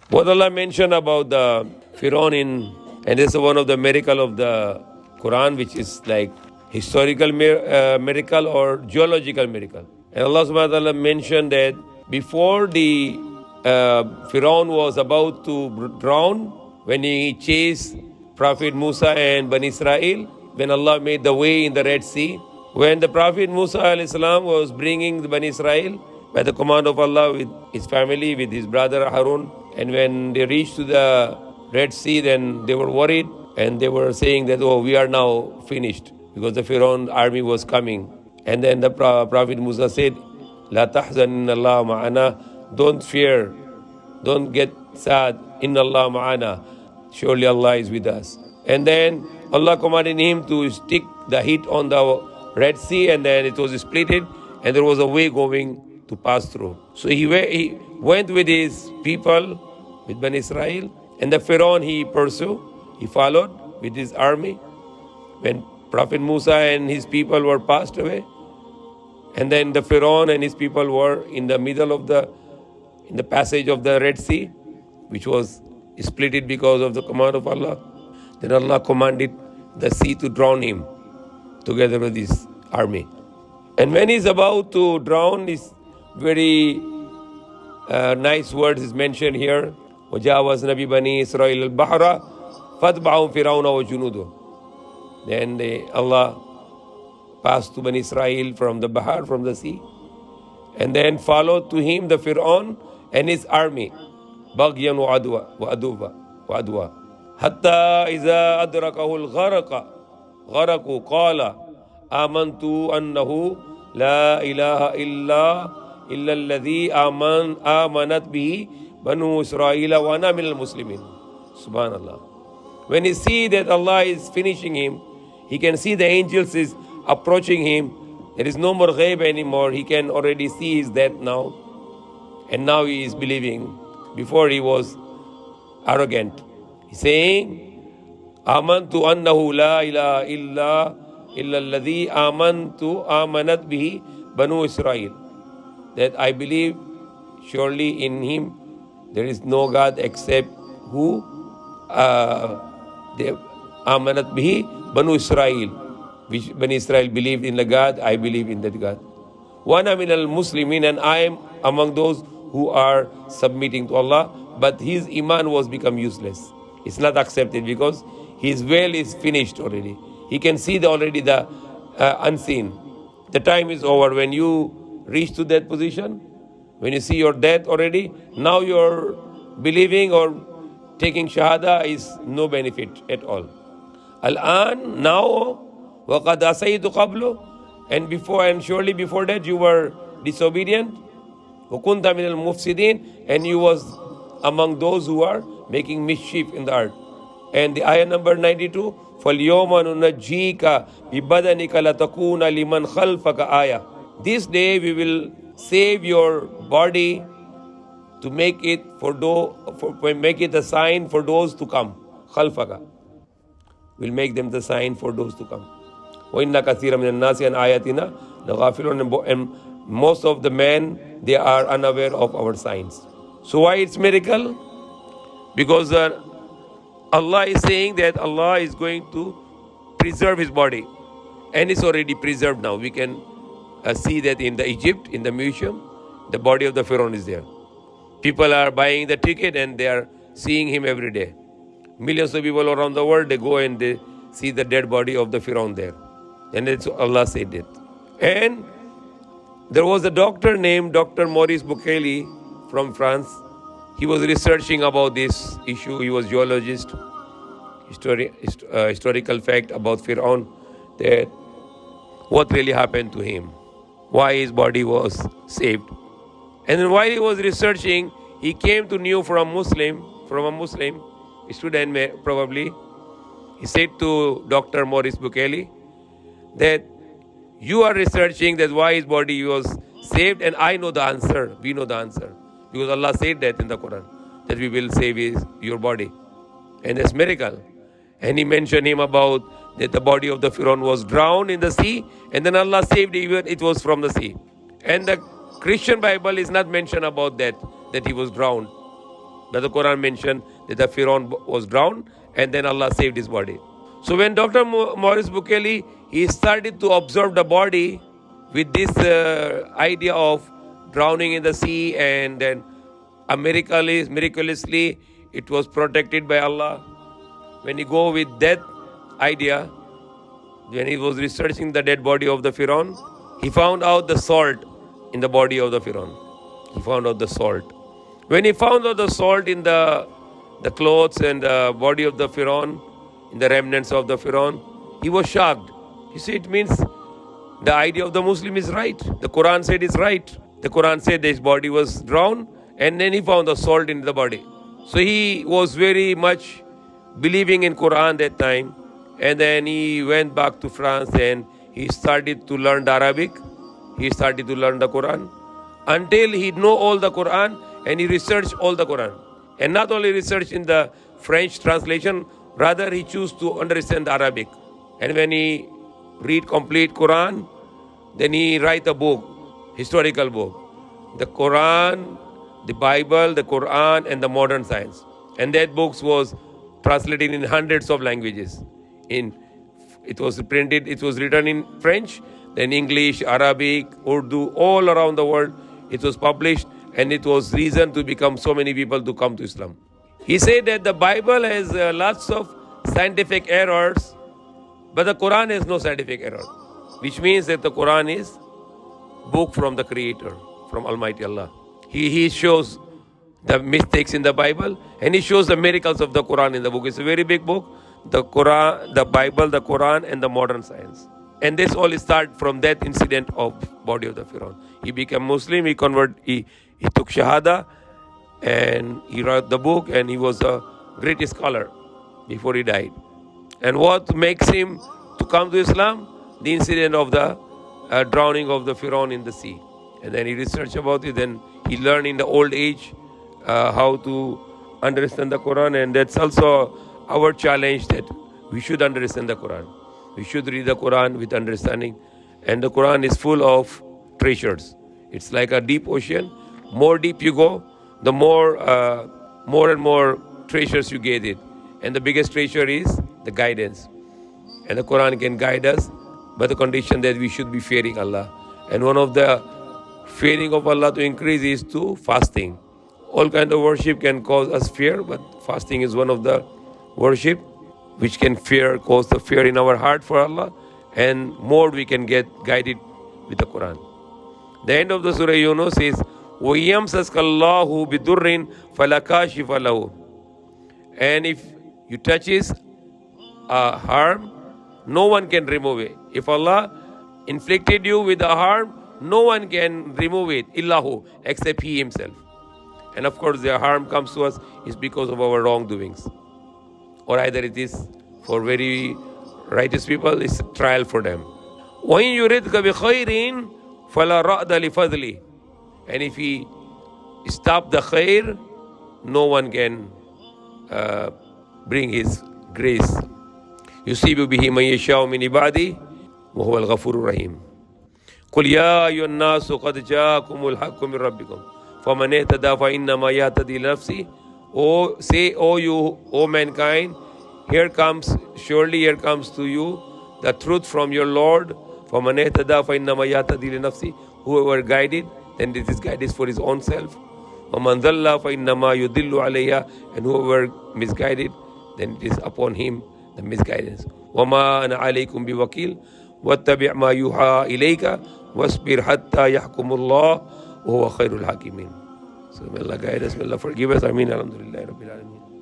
What Allah mentioned about the Pharaoh and this is one of the miracle of the Quran, which is like historical miracle or geological miracle. And Allah subhanahu wa ta'ala mentioned that before the Pharaoh was about to drown, when he chased Prophet Musa and Bani Israel, when Allah made the way in the Red Sea, when the Prophet Musa alayhi salam was bringing the Bani Israel by the command of Allah with his family, with his brother Harun, and when they reached to the Red Sea, then they were worried and they were saying that, oh, we are now finished because the Pharaoh army was coming. And then the Prophet Musa said, La tahzan inna Allah ma'ana, don't fear, don't get sad, inna Allah ma'ana, surely Allah is with us. And then Allah commanded him to stick the heat on the Red Sea, and then it was splitted, and there was a way going to pass through. So he went with his people, with Bani Israel, and the Pharaoh he pursued, he followed with his army. When Prophet Musa and his people were passed away, and then the Pharaoh and his people were in the middle of in the passage of the Red Sea, which was splitted because of the command of Allah. Then Allah commanded the sea to drown him together with his army. And when he's about to drown, this very nice words is mentioned here. وَجَاوَزْنَا بِبَنِي إِسْرَائِيلَ الْبَحْرَ فَاتْبَعَهُمْ فِرْعَوْنَ وَجُنُودُهُ. Then Allah passed to Bani Israel from the Bahar, from the sea, and then followed to him the Pharaoh and his army, بَغْيًا وَعَدُوًا حَتَّى إِذَا أَدْرَكَهُ الْغَرَقَ غَرَقُوا قَالَ آمَنْتُ أَنَّهُ لَا إِلَهَ إِلَّا الَّذِي آمَنَتْ بِهِ بَنُو إِسْرَائِيلَ وَأَنَا مِنَ الْمُسْلِمِينَ. Subhanallah. When he see that Allah is finishing him, he can see the angels is approaching him. There is no more ghaib anymore. He can already see his death now. And now he is believing. Before he was arrogant. He's saying, Amantu annahu la ilaha illa alladhi amanat bihi Banu Israel. That I believe surely in him there is no God except who they amanat bihi Banu Israel, which Bani Israel believed in the God. I believe in that God. Wa ana minal muslimin, and I am among those who are submitting to Allah. But his iman was become useless. It's not accepted because his veil is finished already. He can see already the unseen. The time is over. When you reach to that position, when you see your death already, now your believing or taking shahada is no benefit at all. Al-an, now, وَقَدْ أَسَيْتُ قَبْلُ, and before, and surely before that you were disobedient. وَكُنْتَ مِنَ الْمُفْسِدِينَ, and you was among those who are making mischief in the earth. And the ayah number 92, فَالْيَوْمَ نُنَجِّيكَ بِبَدَنِكَ لَتَكُونَ لِمَنْ خَلْفَكَ آيَةً. This day we will save your body to make it make it a sign for those to come. خَلْفَكَ. We'll make them the sign for those to come. وَإِنَّ كَثِيرًا مِنَ النَّاسِ عَنْ آيَاتِنَا لَغَافِلُونَ. And most of the men, they are unaware of our signs. So why it's miracle? Because Allah is saying that Allah is going to preserve his body. And it's already preserved now. We can see that in the Egypt, in the museum, the body of the Pharaoh is there. People are buying the ticket and they are seeing him every day. Millions of people around the world, they go and they see the dead body of the Pharaoh there. And it's Allah said it. And there was a doctor named Dr. Maurice Bukele from France. He was researching about this issue. He was geologist, historical fact about Pharaoh, that what really happened to him, why his body was saved. And then while he was researching, he came to know from a Muslim student probably. He said to Dr. Maurice Bukele that you are researching that why his body was saved, and I know the answer. We know the answer. Because Allah said that in the Quran, that we will save your body. And that's miracle. And he mentioned him about that the body of the Pharaoh was drowned in the sea, and then Allah saved even it was from the sea. And the Christian Bible is not mentioned about that he was drowned. But the Quran mentioned that the Pharaoh was drowned and then Allah saved his body. So when Dr. Maurice Bukele, he started to observe the body with this idea of drowning in the sea, and then miraculously it was protected by Allah. When he go with that idea, when he was researching the dead body of the Pharaoh, he found out the salt in the body of the Pharaoh. He found out the salt. When he found out the salt in the clothes and the body of the Pharaoh, in the remnants of the Pharaoh, he was shocked. He said, it means the idea of the Muslim is right. The Quran said it's right. The Quran said his body was drowned, and then he found the salt in the body. So he was very much believing in Quran that time. And then he went back to France and he started to learn the Arabic. He started to learn the Quran until he know all the Quran, and he researched all the Quran. And not only research in the French translation, rather he chose to understand the Arabic. And when he read complete Quran, then he write a book, historical book. The Quran, the Bible, the Quran, and the modern science. And that book was translated in hundreds of languages. It was written in French, then English, Arabic, Urdu, all around the world. It was published, and it was reason to become so many people to come to Islam. He said that the Bible has lots of scientific errors, but the Quran has no scientific error, which means that the Quran is book from the Creator, from Almighty Allah. He shows the mistakes in the Bible, and he shows the miracles of the Quran in the book. It's a very big book. The Quran, the Bible, the Quran, and the modern science. And this all started from that incident of body of the Pharaoh. He became Muslim, he took Shahada, and he wrote the book, and he was a great scholar before he died. And what makes him to come to Islam? The incident of the drowning of the Pharaoh in the sea. And then he researched about it, then he learned in the old age how to understand the Quran, and that's also our challenge, that we should understand the Quran. We should read the Quran with understanding. And the Quran is full of treasures. It's like a deep ocean. More deep you go, the more and more treasures you get it. And the biggest treasure is the guidance. And the Quran can guide us, but the condition that we should be fearing Allah. And one of the fearing of Allah to increase is to fasting. All kind of worship can cause us fear, but fasting is one of the worship which can cause the fear in our heart for Allah, and more we can get guided with the Quran. The end of the Surah Yunus says, وَيَمْسَسْكَ اللَّهُ بِدُرٍّ فَلَا كَاشِفَ لَهُ. And if you touches a harm, no one can remove it. If Allah inflicted you with a harm, no one can remove it, illahu, except He Himself. And of course, the harm comes to us is because of our wrongdoings. Or either it is for very righteous people, it's a trial for them. وَإِن يُرِدْكَ بِخَيْرٍ فَلَا رَأْدَ لِفَضْلِهِ. And if He stop the khair, no one can bring His grace. يُصِيبُ بِهِ مَن يَشَاءُ مِنْ عِبَادِهِ وَهُوَ الْغَفُورُ الرَّحِيمُ. قُلْ يَا أَيُّهَا النَّاسُ قَدْ جَاءَكُمُ الْحَقُّ مِنْ رَبِّكُمْ فَمَنِ اهْتَدَىٰ فَإِنَّمَا يَهْتَدِي لِنَفْسِهِ. O you, O mankind, surely here comes to you the truth from your Lord. فَمَنِ اهْتَدَىٰ فَإِنَّمَا يَهْتَدِي لِنَفْسِهِ. Whoever guided, then this guide is for his own self. وَمَنْ ضَلَّ فَإِنَّمَا يُضِلُّ عَلَيْهَا. And whoever misguided, then it is upon him the misguidance. وَمَا أَنَا عَلَيْكُمْ بِوَكِيلٍ وَاتَّبِعْ مَا يُوحَىٰ إِلَيْكَ وَاصْبِرْ حَتَّى يَحْكُمُ اللَّهُ وَهُوَ خَيْرُ الْحَاكِمِينَ. So may Allah guide us, may Allah forgive us. Ameen. Alhamdulillah Rabbil Alameen.